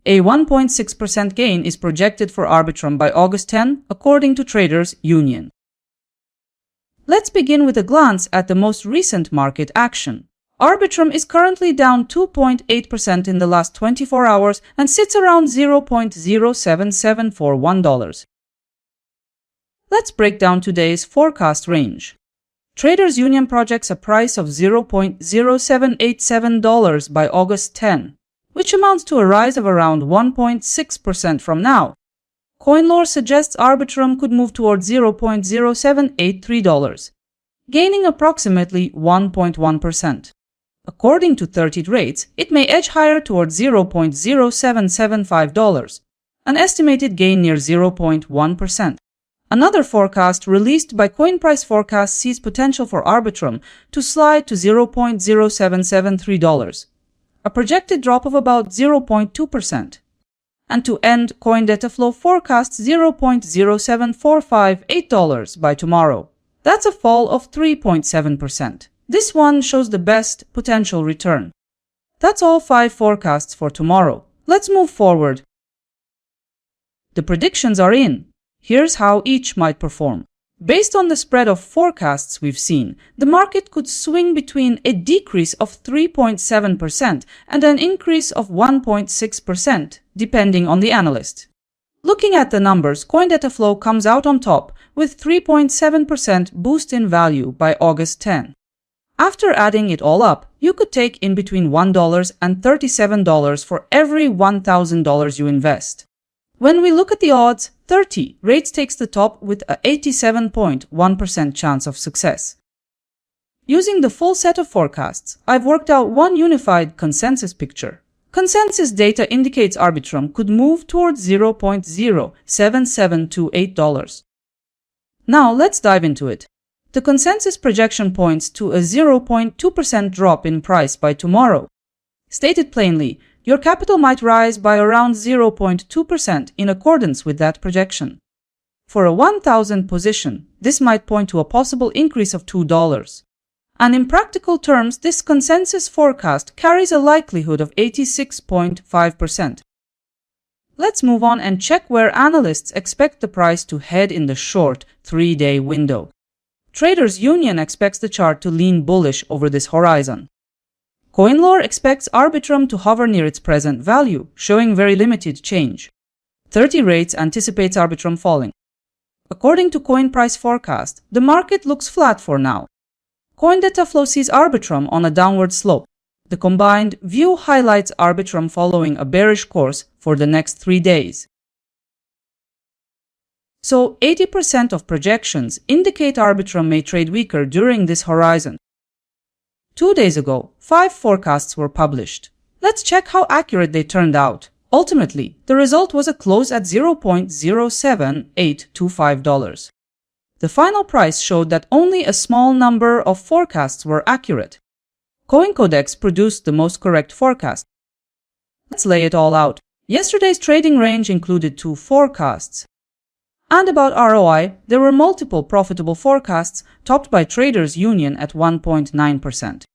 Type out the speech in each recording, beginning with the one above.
A 1.6% gain is projected for Arbitrum by August 10, according to Traders Union. Let's begin with a glance at the most recent market action. Arbitrum is currently down 2.8% in the last 24 hours and sits around $0.0771. Let's break down today's forecast range. Traders Union projects a price of $0.0787 by August 10, which amounts to a rise of around 1.6% from now. CoinLore suggests Arbitrum could move towards $0.0783, gaining approximately 1.1%. According to 30 rates, it may edge higher towards $0.0775, an estimated gain near 0.1%. Another forecast released by CoinPrice Forecast sees potential for Arbitrum to slide to $0.0773, a projected drop of about 0.2%. And to end, CoinDataFlow forecasts $0.07458 by tomorrow. That's a fall of 3.7%. This one shows the best potential return. That's all 5 forecasts for tomorrow. Let's move forward. The predictions are in. Here's how each might perform. Based on the spread of forecasts we've seen, the market could swing between a decrease of 3.7% and an increase of 1.6%, depending on the analyst. Looking at the numbers, CoinDataFlow comes out on top with 3.7% boost in value by August 10. After adding it all up, you could take in between $1 and $37 for every $1,000 you invest. When we look at the odds, 30 rates takes the top with a 87.1% chance of success. Using the full set of forecasts, I've worked out one unified consensus picture. Consensus data indicates Arbitrum could move towards $0.07728. Now let's dive into it. The consensus projection points to a 0.2% drop in price by tomorrow. Stated plainly, your capital might rise by around 0.2% in accordance with that projection. For a 1,000 position, this might point to a possible increase of $2. And in practical terms, this consensus forecast carries a likelihood of 86.5%. Let's move on and check where analysts expect the price to head in the short 3-day window. Traders Union expects the chart to lean bullish over this horizon. CoinLore expects Arbitrum to hover near its present value, showing very limited change. 30 rates anticipates Arbitrum falling. According to CoinPrice Forecast, the market looks flat for now. CoinDataFlow sees Arbitrum on a downward slope. The combined view highlights Arbitrum following a bearish course for the next 3 days. So 80% of projections indicate Arbitrum may trade weaker during this horizon. 2 days ago, 5 forecasts were published. Let's check how accurate they turned out. Ultimately, the result was a close at $0.07825. The final price showed that only a small number of forecasts were accurate. CoinCodex produced the most correct forecast. Let's lay it all out. Yesterday's trading range included 2 forecasts. And about ROI, there were multiple profitable forecasts topped by Traders Union at 1.9%.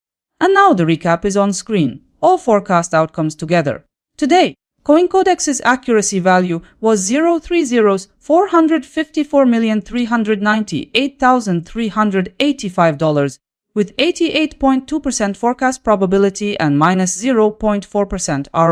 And now the recap is on screen, all forecast outcomes together. Today, CoinCodex's accuracy value was 494,398,385, with 88.2% forecast probability and -0.4% ROI.